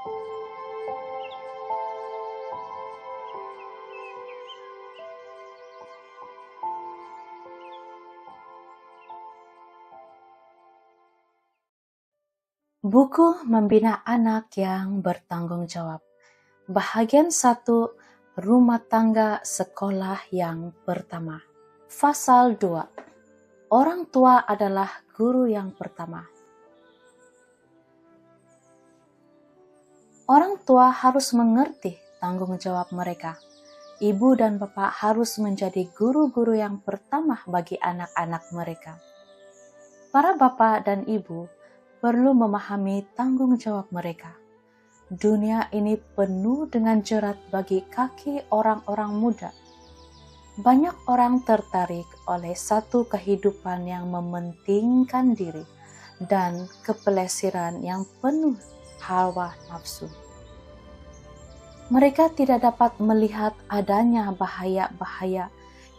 Buku Membina Anak yang Bertanggung Jawab. Bahagian 1, Rumah Tangga Sekolah yang Pertama. Pasal 2. Orang tua adalah guru yang pertama. Orang tua harus mengerti tanggung jawab mereka. Ibu dan bapak harus menjadi guru-guru yang pertama bagi anak-anak mereka. Para bapak dan ibu perlu memahami tanggung jawab mereka. Dunia ini penuh dengan jerat bagi kaki orang-orang muda. Banyak orang tertarik oleh satu kehidupan yang mementingkan diri dan kepelesiran yang penuh hawa nafsu. Mereka tidak dapat melihat adanya bahaya-bahaya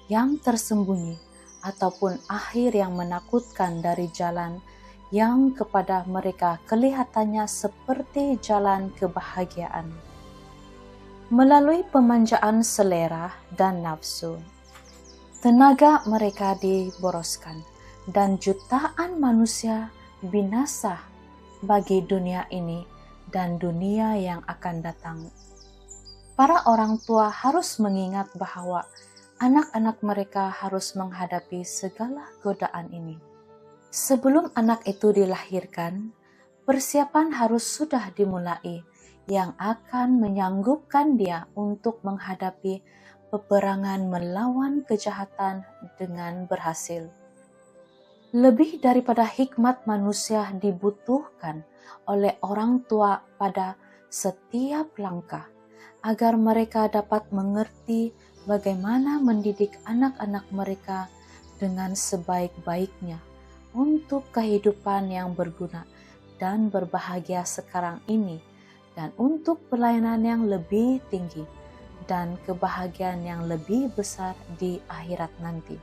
yang tersembunyi ataupun akhir yang menakutkan dari jalan yang kepada mereka kelihatannya seperti jalan kebahagiaan. Melalui pemanjaan selera dan nafsu, tenaga mereka diboroskan dan jutaan manusia binasa bagi dunia ini dan dunia yang akan datang. Para orang tua harus mengingat bahwa anak-anak mereka harus menghadapi segala godaan ini. Sebelum anak itu dilahirkan, persiapan harus sudah dimulai yang akan menyanggupkan dia untuk menghadapi peperangan melawan kejahatan dengan berhasil. Lebih daripada hikmat manusia dibutuhkan oleh orang tua pada setiap langkah, agar mereka dapat mengerti bagaimana mendidik anak-anak mereka dengan sebaik-baiknya untuk kehidupan yang berguna dan berbahagia sekarang ini, dan untuk pelayanan yang lebih tinggi dan kebahagiaan yang lebih besar di akhirat nanti.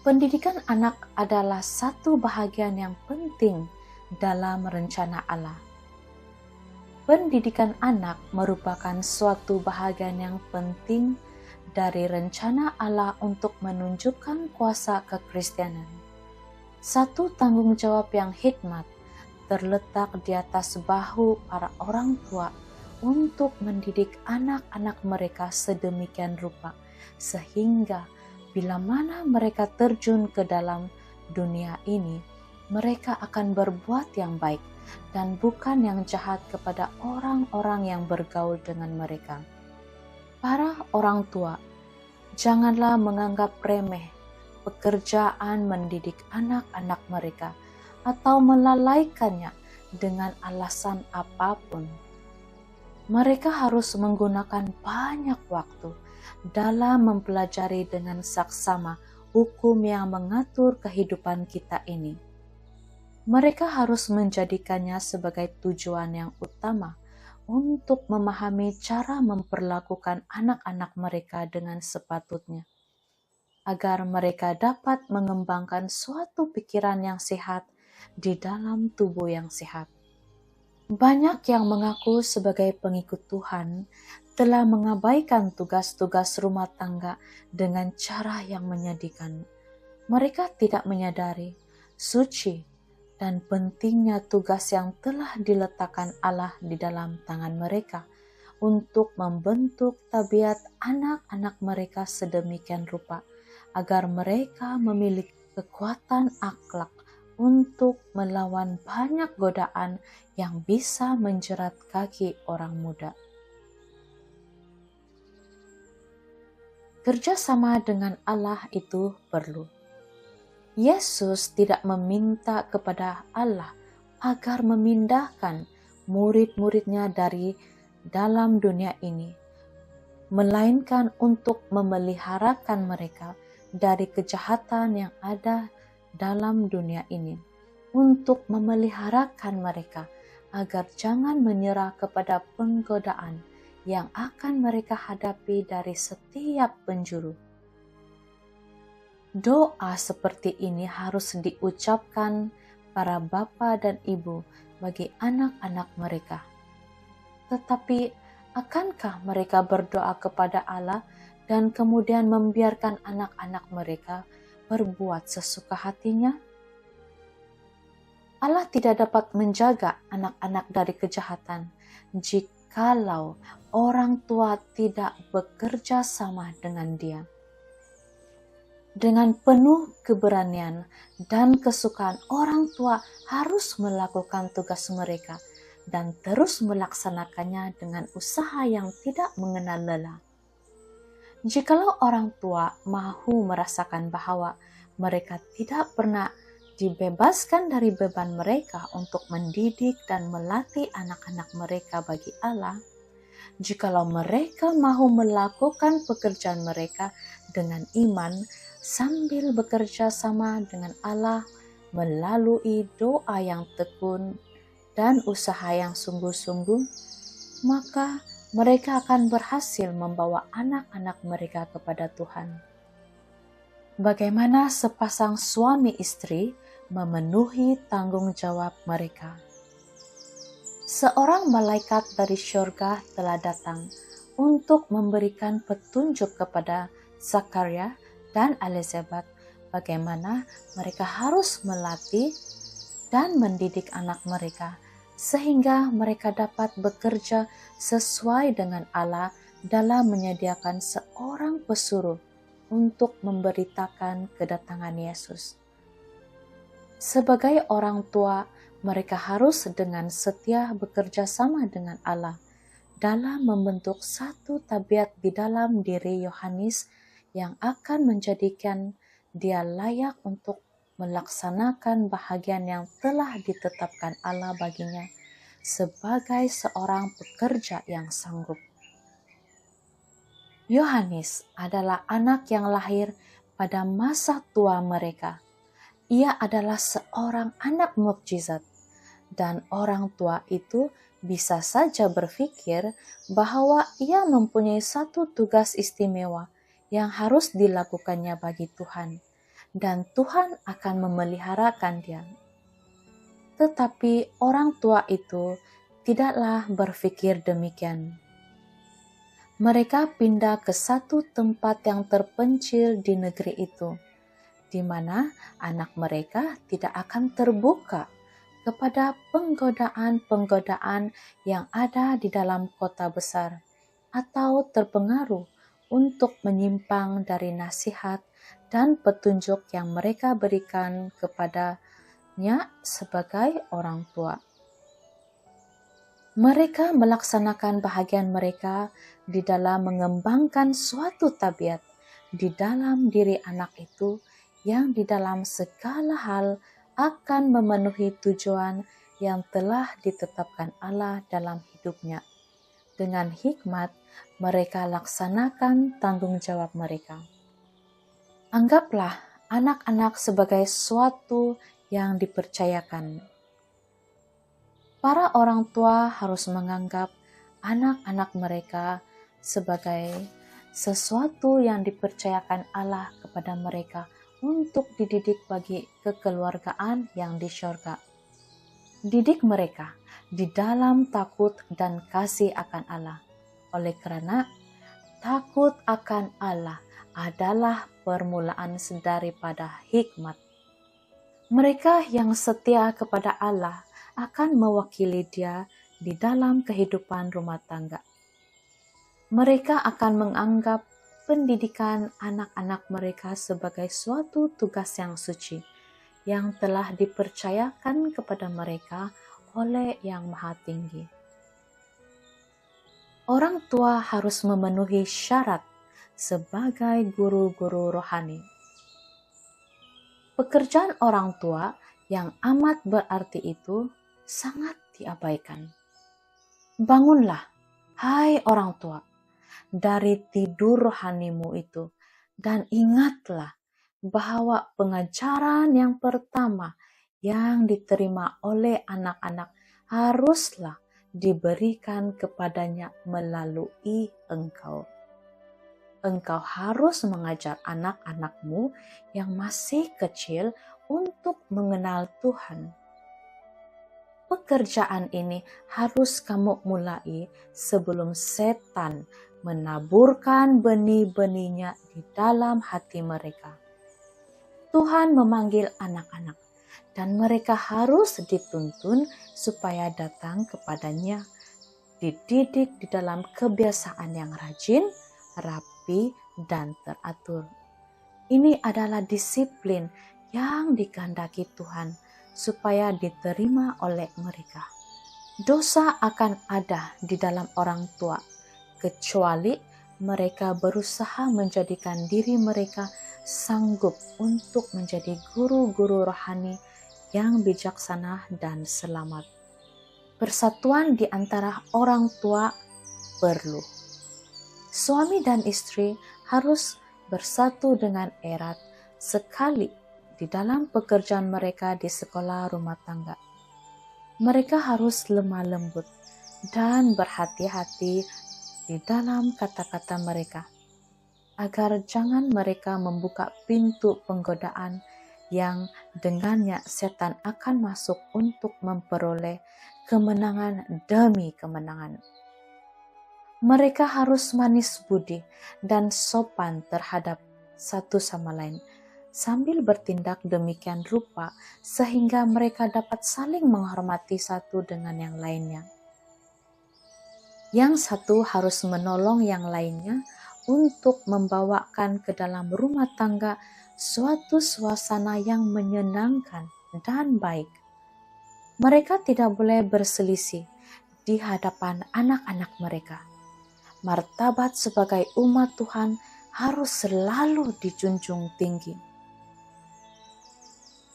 Pendidikan anak adalah satu bahagian yang penting dalam rencana Allah. Pendidikan anak merupakan suatu bahagian yang penting dari rencana Allah untuk menunjukkan kuasa kekristenan. Satu tanggung jawab yang hikmat terletak di atas bahu para orang tua untuk mendidik anak-anak mereka sedemikian rupa, sehingga bila mana mereka terjun ke dalam dunia ini, mereka akan berbuat yang baik dan bukan yang jahat kepada orang-orang yang bergaul dengan mereka. Para orang tua, janganlah menganggap remeh pekerjaan mendidik anak-anak mereka atau melalaikannya dengan alasan apapun. Mereka harus menggunakan banyak waktu dalam mempelajari dengan saksama hukum yang mengatur kehidupan kita ini. Mereka harus menjadikannya sebagai tujuan yang utama untuk memahami cara memperlakukan anak-anak mereka dengan sepatutnya, agar mereka dapat mengembangkan suatu pikiran yang sehat di dalam tubuh yang sehat. Banyak yang mengaku sebagai pengikut Tuhan telah mengabaikan tugas-tugas rumah tangga dengan cara yang menyedihkan. Mereka tidak menyadari suci dan pentingnya tugas yang telah diletakkan Allah di dalam tangan mereka untuk membentuk tabiat anak-anak mereka sedemikian rupa, agar mereka memiliki kekuatan akhlak untuk melawan banyak godaan yang bisa menjerat kaki orang muda. Kerjasama dengan Allah itu perlu. Yesus tidak meminta kepada Allah agar memindahkan murid-muridnya dari dalam dunia ini, melainkan untuk memeliharakan mereka dari kejahatan yang ada dalam dunia ini, untuk memeliharakan mereka agar jangan menyerah kepada penggodaan yang akan mereka hadapi dari setiap penjuru. Doa seperti ini harus diucapkan para bapa dan ibu bagi anak-anak mereka. Tetapi akankah mereka berdoa kepada Allah dan kemudian membiarkan anak-anak mereka berbuat sesuka hatinya? Allah tidak dapat menjaga anak-anak dari kejahatan jikalau orang tua tidak bekerja sama dengan dia. Dengan penuh keberanian dan kesukaan, orang tua harus melakukan tugas mereka dan terus melaksanakannya dengan usaha yang tidak mengenal lelah. Jikalau orang tua mahu merasakan bahwa mereka tidak pernah dibebaskan dari beban mereka untuk mendidik dan melatih anak-anak mereka bagi Allah, jikalau mereka mahu melakukan pekerjaan mereka dengan iman sambil bekerja sama dengan Allah melalui doa yang tekun dan usaha yang sungguh-sungguh, maka mereka akan berhasil membawa anak-anak mereka kepada Tuhan. Bagaimana sepasang suami istri memenuhi tanggung jawab mereka? Seorang malaikat dari syurga telah datang untuk memberikan petunjuk kepada Zakaria dan Elizabeth bagaimana mereka harus melatih dan mendidik anak mereka sehingga mereka dapat bekerja sesuai dengan Allah dalam menyediakan seorang pesuruh untuk memberitakan kedatangan Yesus. Sebagai orang tua, mereka harus dengan setia bekerja sama dengan Allah dalam membentuk satu tabiat di dalam diri Yohanes yang akan menjadikan dia layak untuk melaksanakan bahagian yang telah ditetapkan Allah baginya sebagai seorang pekerja yang sanggup. Yohanes adalah anak yang lahir pada masa tua mereka. Ia adalah seorang anak mukjizat, dan orang tua itu bisa saja berpikir bahwa ia mempunyai satu tugas istimewa yang harus dilakukannya bagi Tuhan, dan Tuhan akan memeliharakan dia. Tetapi orang tua itu tidaklah berpikir demikian. Mereka pindah ke satu tempat yang terpencil di negeri itu, di mana anak mereka tidak akan terbuka kepada penggodaan-penggodaan yang ada di dalam kota besar atau terpengaruh untuk menyimpang dari nasihat dan petunjuk yang mereka berikan kepadanya sebagai orang tua. Mereka melaksanakan bahagian mereka di dalam mengembangkan suatu tabiat di dalam diri anak itu yang di dalam segala hal akan memenuhi tujuan yang telah ditetapkan Allah dalam hidupnya. Dengan hikmat, mereka laksanakan tanggung jawab mereka. Anggaplah anak-anak sebagai sesuatu yang dipercayakan. Para orang tua harus menganggap anak-anak mereka sebagai sesuatu yang dipercayakan Allah kepada mereka untuk dididik bagi kekeluargaan yang di syurga. Didik mereka di dalam takut dan kasih akan Allah. Oleh karena takut akan Allah adalah permulaan daripada hikmat. Mereka yang setia kepada Allah akan mewakili Dia di dalam kehidupan rumah tangga. Mereka akan menganggap pendidikan anak-anak mereka sebagai suatu tugas yang suci yang telah dipercayakan kepada mereka oleh Yang Maha Tinggi. Orang tua harus memenuhi syarat sebagai guru-guru rohani. Pekerjaan orang tua yang amat berarti itu sangat diabaikan. Bangunlah, hai orang tua, dari tidur rohanimu itu, dan ingatlah bahwa pengajaran yang pertama yang diterima oleh anak-anak haruslah diberikan kepadanya melalui engkau. Engkau harus mengajar anak-anakmu yang masih kecil untuk mengenal Tuhan. Pekerjaan ini harus kamu mulai sebelum setan menaburkan benih-benihnya di dalam hati mereka. Tuhan memanggil anak-anak dan mereka harus dituntun supaya datang kepadanya, dididik di dalam kebiasaan yang rajin, rapi, dan teratur. Ini adalah disiplin yang dikehendaki Tuhan supaya diterima oleh mereka. Dosa akan ada di dalam orang tua, kecuali mereka berusaha menjadikan diri mereka sanggup untuk menjadi guru-guru rohani yang bijaksana dan selamat. Persatuan di antara orang tua perlu. Suami dan istri harus bersatu dengan erat sekali di dalam pekerjaan mereka di sekolah rumah tangga. Mereka harus lemah lembut dan berhati-hati di dalam kata-kata mereka, agar jangan mereka membuka pintu penggodaan yang dengannya setan akan masuk untuk memperoleh kemenangan demi kemenangan. Mereka harus manis budi dan sopan terhadap satu sama lain, sambil bertindak demikian rupa sehingga mereka dapat saling menghormati satu dengan yang lainnya. Yang satu harus menolong yang lainnya untuk membawakan ke dalam rumah tangga suatu suasana yang menyenangkan dan baik. Mereka tidak boleh berselisih di hadapan anak-anak mereka. Martabat sebagai umat Tuhan harus selalu dijunjung tinggi.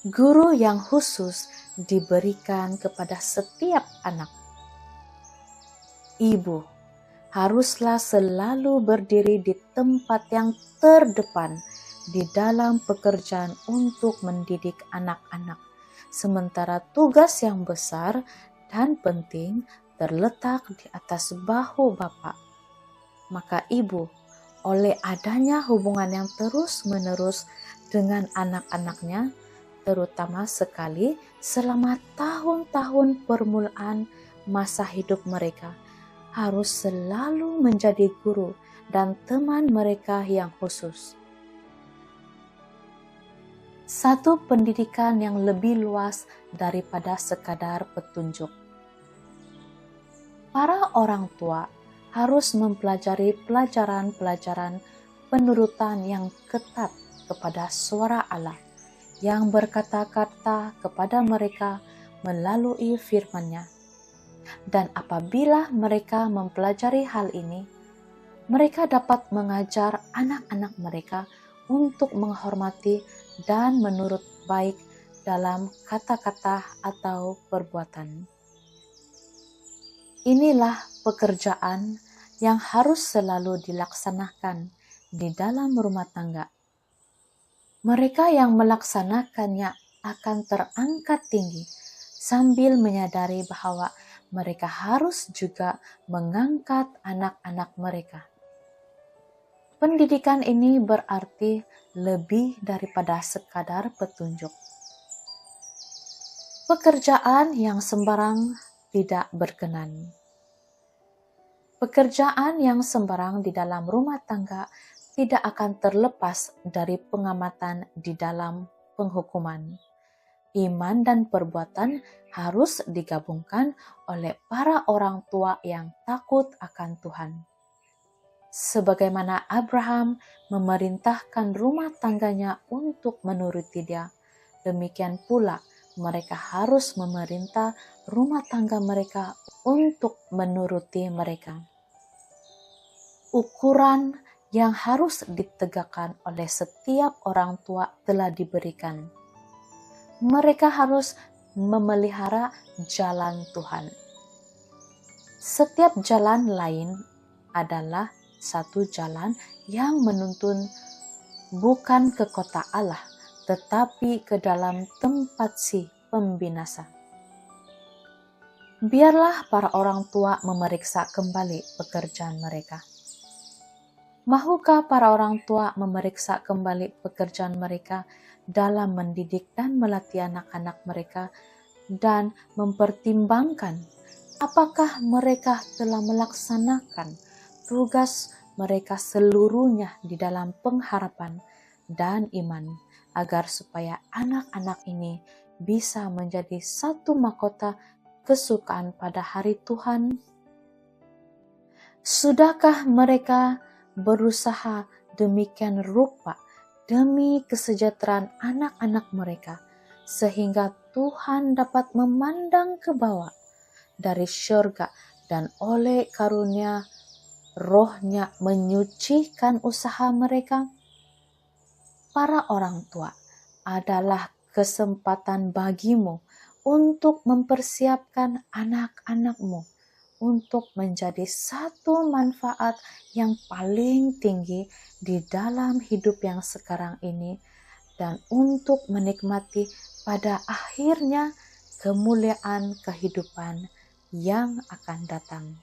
Guru yang khusus diberikan kepada setiap anak. Ibu haruslah selalu berdiri di tempat yang terdepan di dalam pekerjaan untuk mendidik anak-anak, sementara tugas yang besar dan penting terletak di atas bahu Bapa. Maka ibu, oleh adanya hubungan yang terus-menerus dengan anak-anaknya, terutama sekali selama tahun-tahun permulaan masa hidup mereka, harus selalu menjadi guru dan teman mereka yang khusus. Satu pendidikan yang lebih luas daripada sekadar petunjuk. Para orang tua harus mempelajari pelajaran-pelajaran penurutan yang ketat kepada suara Allah yang berkata-kata kepada mereka melalui firman-Nya. Dan apabila mereka mempelajari hal ini, mereka dapat mengajar anak-anak mereka untuk menghormati dan menurut baik dalam kata-kata atau perbuatan. Inilah pekerjaan yang harus selalu dilaksanakan di dalam rumah tangga. Mereka yang melaksanakannya akan terangkat tinggi sambil menyadari bahwa mereka harus juga mengangkat anak-anak mereka. Pendidikan ini berarti lebih daripada sekadar petunjuk. Pekerjaan yang sembarang tidak berkenan. Pekerjaan yang sembarang di dalam rumah tangga tidak akan terlepas dari pengamatan di dalam penghukuman. Iman dan perbuatan harus digabungkan oleh para orang tua yang takut akan Tuhan. Sebagaimana Abraham memerintahkan rumah tangganya untuk menuruti Dia, demikian pula mereka harus memerintah rumah tangga mereka untuk menuruti mereka. Ukuran yang harus ditegakkan oleh setiap orang tua telah diberikan. Mereka harus memelihara jalan Tuhan. Setiap jalan lain adalah satu jalan yang menuntun bukan ke kota Allah, tetapi ke dalam tempat si pembinasa. Biarlah para orang tua memeriksa kembali pekerjaan mereka. Mahukah para orang tua memeriksa kembali pekerjaan mereka dalam mendidik dan melatih anak-anak mereka dan mempertimbangkan apakah mereka telah melaksanakan tugas mereka seluruhnya di dalam pengharapan dan iman, agar supaya anak-anak ini bisa menjadi satu mahkota kesukaan pada hari Tuhan. Sudahkah mereka berusaha demikian rupa demi kesejahteraan anak-anak mereka, sehingga Tuhan dapat memandang ke bawah dari syurga dan oleh karunia Roh-Nya menyucikan usaha mereka? Para orang tua, adalah kesempatan bagimu untuk mempersiapkan anak-anakmu untuk menjadi satu manfaat yang paling tinggi di dalam hidup yang sekarang ini, dan untuk menikmati pada akhirnya kemuliaan kehidupan yang akan datang.